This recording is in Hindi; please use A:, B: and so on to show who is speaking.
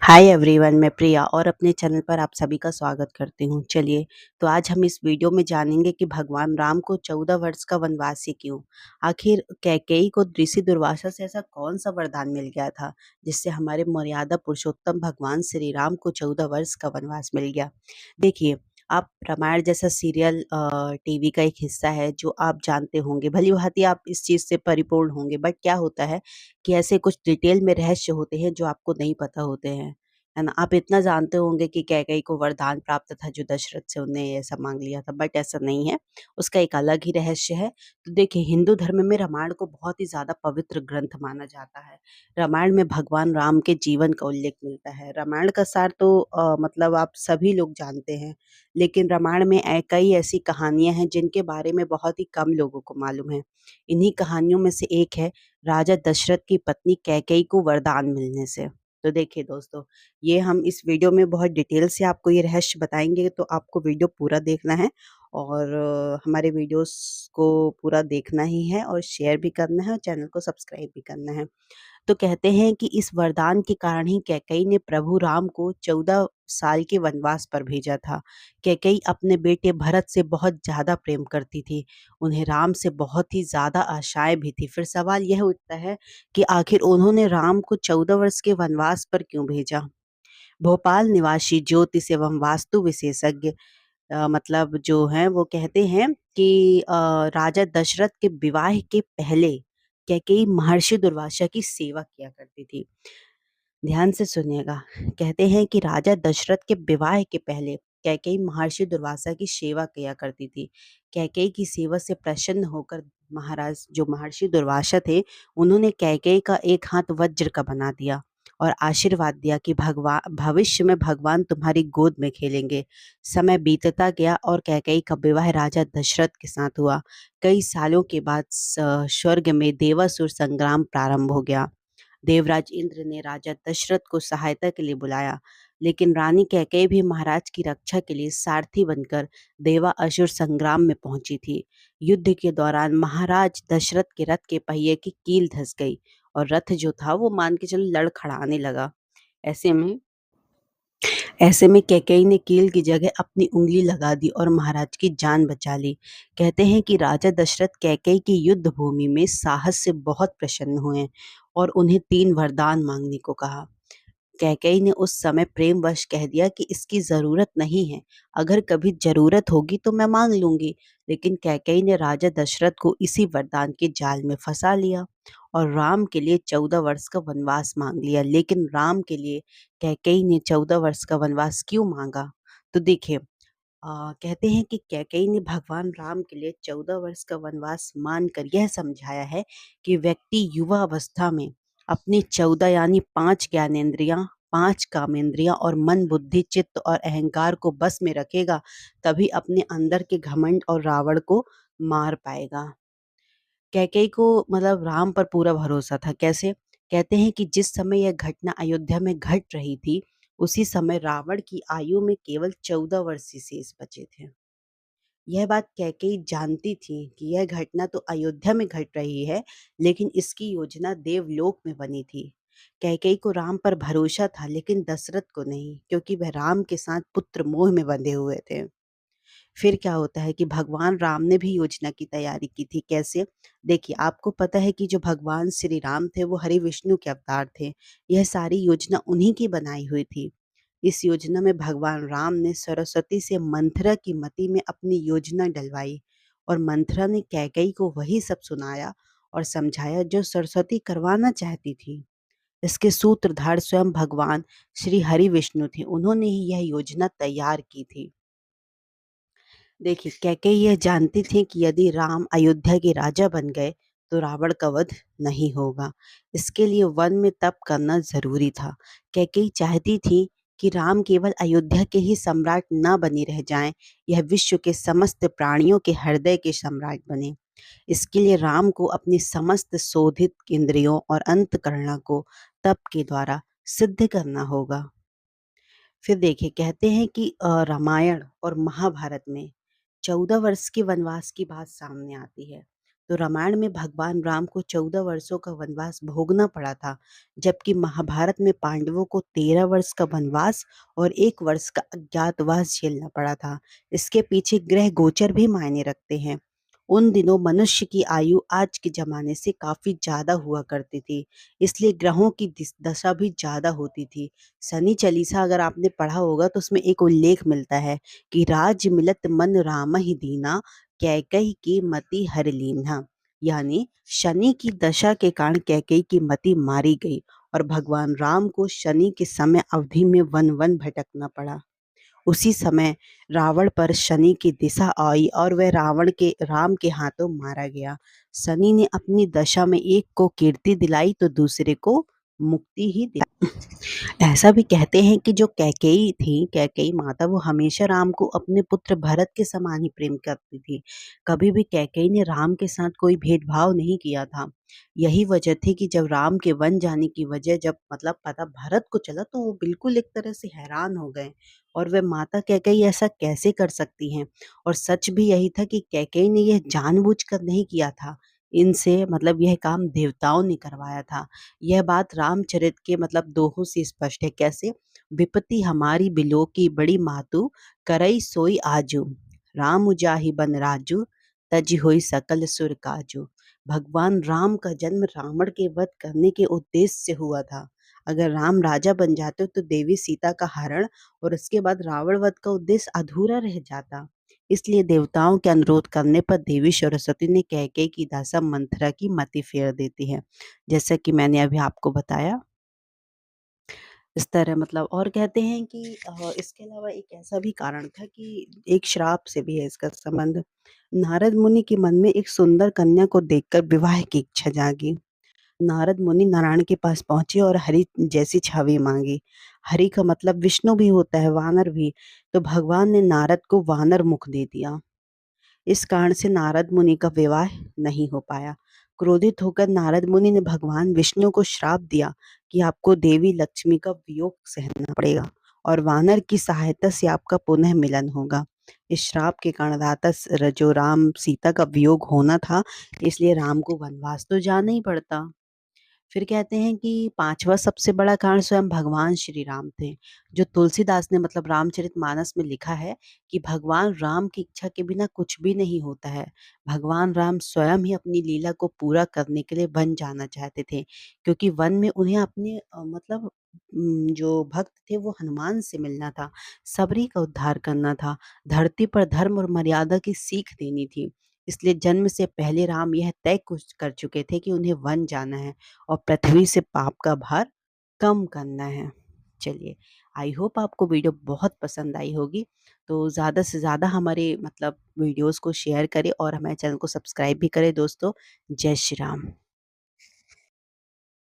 A: हाय एवरीवन, मैं प्रिया और अपने चैनल पर आप सभी का स्वागत करती हूँ। चलिए, तो आज हम इस वीडियो में जानेंगे कि भगवान राम को 14 वर्ष का वनवास ही क्यों? आखिर कैकेयी को ऋषि दुर्वासा से ऐसा कौन-सा वरदान मिल गया था, जिससे हमारे मर्यादा पुरुषोत्तम भगवान श्री राम को 14 वर्ष का वनवास मिल गया? देखिए, आप रामायण जैसा सीरियल टीवी का एक हिस्सा है जो आप जानते होंगे, भली-भाँति आप इस चीज़ से परिपूर्ण होंगे, बट क्या होता है कि ऐसे कुछ डिटेल में रहस्य होते हैं जो आपको नहीं पता होते हैं, है ना? आप इतना जानते होंगे कि कैकेयी को वरदान प्राप्त था जो दशरथ से उन्हें ऐसा माँग लिया था, बट ऐसा नहीं है, उसका एक अलग ही रहस्य है। तो देखिए, हिंदू धर्म में रामायण को बहुत ही ज़्यादा पवित्र ग्रंथ माना जाता है। रामायण में भगवान राम के जीवन का उल्लेख मिलता है। रामायण का सार तो मतलब आप सभी लोग जानते हैं, लेकिन रामायण में कई ऐसी कहानियाँ हैं जिनके बारे में बहुत ही कम लोगों को मालूम है। इन्हीं कहानियों में से एक है राजा दशरथ की पत्नी कैकेयी को वरदान मिलने से। तो देखिए दोस्तों, ये हम इस वीडियो में बहुत डिटेल से आपको ये रहस्य बताएँगे, तो आपको वीडियो पूरा देखना है और हमारे वीडियोस को पूरा देखना ही है और शेयर भी करना है और चैनल को सब्सक्राइब भी करना है। तो कहते हैं कि इस वरदान के कारण ही कैकेयी ने प्रभु राम को 14 साल के वनवास पर भेजा था। कैकेयी अपने बेटे भरत से बहुत ज़्यादा प्रेम करती थी। उन्हें राम से बहुत ही ज़्यादा आशाएँ भी थी। फिर सवाल यह उठता है कि आखिर उन्होंने राम को 14 वर्ष के वनवास पर क्यों भेजा? भोपाल निवासी ज्योतिष एवं वास्तु विशेषज्ञ मतलब जो हैं वो कहते हैं कि राजा दशरथ के विवाह के पहले कैकेयी महर्षि दुर्वासा की सेवा किया करती थी। ध्यान से सुनिएगा, कहते हैं कि राजा दशरथ के विवाह के पहले कैकेयी महर्षि दुर्वासा की सेवा किया करती थी। कैकेयी की सेवा से प्रसन्न होकर महाराज जो महर्षि दुर्वासा थे, उन्होंने कैकेयी का एक हाथ वज्र का बना दिया और आशीर्वाद दिया कि भविष्य में भगवान तुम्हारी गोद में खेलेंगे। समय बीतता गया और कैकेयी का विवाह राजा दशरथ के साथ हुआ। कई सालों के बाद स्वर्ग में देवासुर संग्राम प्रारंभ हो गया। देवराज इंद्र ने राजा दशरथ को सहायता के लिए बुलाया, लेकिन रानी कैकेयी भी महाराज की रक्षा के लिए सारथी बनकर देवा असुर संग्राम में पहुंची थी। युद्ध के दौरान महाराज दशरथ के रथ के पहिए की कील धस गई और रथ जो था वो मान के चलो लड़खड़ाने लगा। ऐसे में ऐसे में कैकेयी ने कील की जगह अपनी उँगली लगा दी और महाराज की जान बचा ली। कहते हैं कि राजा दशरथ कैकेयी की युद्ध भूमि में साहस से बहुत प्रसन्न हुए और उन्हें 3 वरदान माँगने को कहा। कैकेयी ने उस समय प्रेमवश कह दिया कि इसकी ज़रूरत नहीं है, अगर कभी ज़रूरत होगी तो मैं माँग लूँगी। लेकिन कैकेयी ने राजा दशरथ को इसी वरदान के जाल में फँसा लिया और राम के लिए 14 वर्ष का वनवास माँग लिया। लेकिन राम के लिए कैकेयी ने 14 वर्ष का वनवास क्यों माँगा? तो देखिए, कहते हैं कि कैकेयी ने भगवान राम के लिए 14 वर्ष का वनवास मानकर यह समझाया है कि व्यक्ति युवा अवस्था में अपनी 14 यानी 5 ज्ञानेंद्रियां, 5 कामेंद्रियां और मन, बुद्धि, चित्त और अहंकार को बस में रखेगा, तभी अपने अंदर के घमंड और रावण को मार पाएगा। कैकेयी को मतलब राम पर पूरा भरोसा था। कैसे? कहते हैं कि जिस समय यह घटना अयोध्या में घट रही थी, उसी समय रावण की आयु में केवल 14 वर्ष ही शेष बचे थे। यह बात कैकेयी जानती थी कि यह घटना तो अयोध्या में घट रही है, लेकिन इसकी योजना देवलोक में बनी थी। कैकेयी को राम पर भरोसा था, लेकिन दशरथ को नहीं, क्योंकि वह राम के साथ पुत्र मोह में बंधे हुए थे। फिर क्या होता है कि भगवान राम ने भी योजना की तैयारी की थी। कैसे? देखिए, आपको पता है कि जो भगवान श्री राम थे वो हरि विष्णु के अवतार थे। यह सारी योजना उन्हीं की बनाई हुई थी। इस योजना में भगवान राम ने सरस्वती से मंथरा की मति में अपनी योजना डलवाई और मंथरा ने कैकेयी को वही सब सुनाया और समझाया जो सरस्वती करवाना चाहती थी। इसके सूत्रधार स्वयं भगवान श्री हरि विष्णु थे। उन्होंने ही यह योजना तैयार की थी। देखिए, कैकेयी यह जानती थी कि यदि राम अयोध्या के राजा बन गए तो रावण का वध नहीं होगा। इसके लिए वन में तप करना जरूरी था। कैकेयी चाहती थी कि राम केवल अयोध्या के ही सम्राट न बने रह जाएं, यह विश्व के समस्त प्राणियों के हृदय के सम्राट बने। इसके लिए राम को अपनी समस्त शोधित इंद्रियों और अंतःकरण को तप के द्वारा सिद्ध करना होगा। फिर देखिए, कहते हैं कि रामायण और महाभारत में 14 वर्ष के वनवास की बात सामने आती है। तो रामायण में भगवान राम को 14 वर्षों का वनवास भोगना पड़ा था, जबकि महाभारत में पांडवों को 13 वर्ष का वनवास और 1 वर्ष का अज्ञातवास झेलना पड़ा था। इसके पीछे ग्रह गोचर भी मायने रखते हैं। उन दिनों मनुष्य की आयु आज के ज़माने से काफ़ी ज़्यादा हुआ करती थी, इसलिए ग्रहों की दशा भी ज़्यादा होती थी। शनि चालीसा अगर आपने पढ़ा होगा तो उसमें एक उल्लेख मिलता है कि राज मिलत मन रामहि दीना, कैकई की मति हर लीन्हा। यानी शनि की दशा के कारण कैकेयी की मति मारी गई और भगवान राम को शनि के समय अवधि में वन वन भटकना पड़ा। उसी समय रावण पर शनि की दिशा आई और वह राम के हाथों मारा गया। शनि ने अपनी दशा में एक को कीर्ति दिलाई तो दूसरे को मुक्ति ही दिलाई। ऐसा भी कहते हैं कि जो कैकेयी थी, कैकेयी माता, वो हमेशा राम को अपने पुत्र भरत के समान ही प्रेम करती थी। कभी भी कैकेयी ने राम के साथ कोई भेदभाव नहीं किया था। यही वजह थी कि जब राम के वन जाने की वजह जब मतलब पता भरत को चला तो वो बिल्कुल एक तरह से हैरान हो गए और वे माता कैकेयी ऐसा कैसे कर सकती हैं। और सच भी यही था कि कैकेयी ने यह जानबूझकर नहीं किया था। इनसे मतलब यह काम देवताओं ने करवाया था। यह बात रामचरित के मतलब दोहों से स्पष्ट है। कैसे? विपत्ति हमारी बिलो की बड़ी मातु, करई सोई आजू, राम जाहि बन राजू, तज होई सकल सुर काजू। भगवान राम का जन्म रावण के वध करने के उद्देश्य से हुआ था। अगर राम राजा बन जाते तो देवी सीता का हरण और उसके बाद रावण वध का उद्देश्य अधूरा रह जाता। इसलिए देवताओं के अनुरोध करने पर देवी सरस्वती ने कैकेयी की दासा मंथरा की मति फेर देती है, जैसा कि मैंने अभी आपको बताया। इस तरह मतलब और कहते हैं कि इसके अलावा एक ऐसा भी कारण था कि एक श्राप से भी है इसका संबंध। नारद मुनि के मन में एक सुंदर कन्या को देखकर विवाह की इच्छा जागी। नारद मुनि नारायण के पास पहुंचे और हरि जैसी छवि मांगी। हरि का मतलब विष्णु भी होता है, वानर भी। तो भगवान ने नारद को वानर मुख दे दिया। इस कारण से नारद मुनि का विवाह नहीं हो पाया। क्रोधित होकर नारद मुनि ने भगवान विष्णु को श्राप दिया कि आपको देवी लक्ष्मी का वियोग सहना पड़ेगा और वानर की सहायता से आपका पुनः मिलन होगा। इस श्राप के कारण जो राम सीता का वियोग होना था, इसलिए राम को वनवास तो जाना ही पड़ता। फिर कहते हैं कि पांचवा सबसे बड़ा कारण स्वयं भगवान श्री राम थे। जो तुलसीदास ने मतलब रामचरितमानस में लिखा है कि भगवान राम की इच्छा के बिना कुछ भी नहीं होता है। भगवान राम स्वयं ही अपनी लीला को पूरा करने के लिए वन जाना चाहते थे, क्योंकि वन में उन्हें अपने मतलब जो भक्त थे वो हनुमान से मिलना था, सबरी का उद्धार करना था, धरती पर धर्म और मर्यादा की सीख देनी थी। इसलिए जन्म से पहले राम यह तय कुछ कर चुके थे कि उन्हें वन जाना है और पृथ्वी से पाप का भार कम करना है। चलिए, आई होप आपको वीडियो बहुत पसंद आई होगी। तो ज़्यादा से ज़्यादा हमारे मतलब वीडियोस को शेयर करें और हमारे चैनल को सब्सक्राइब भी करें दोस्तों। जय श्री राम।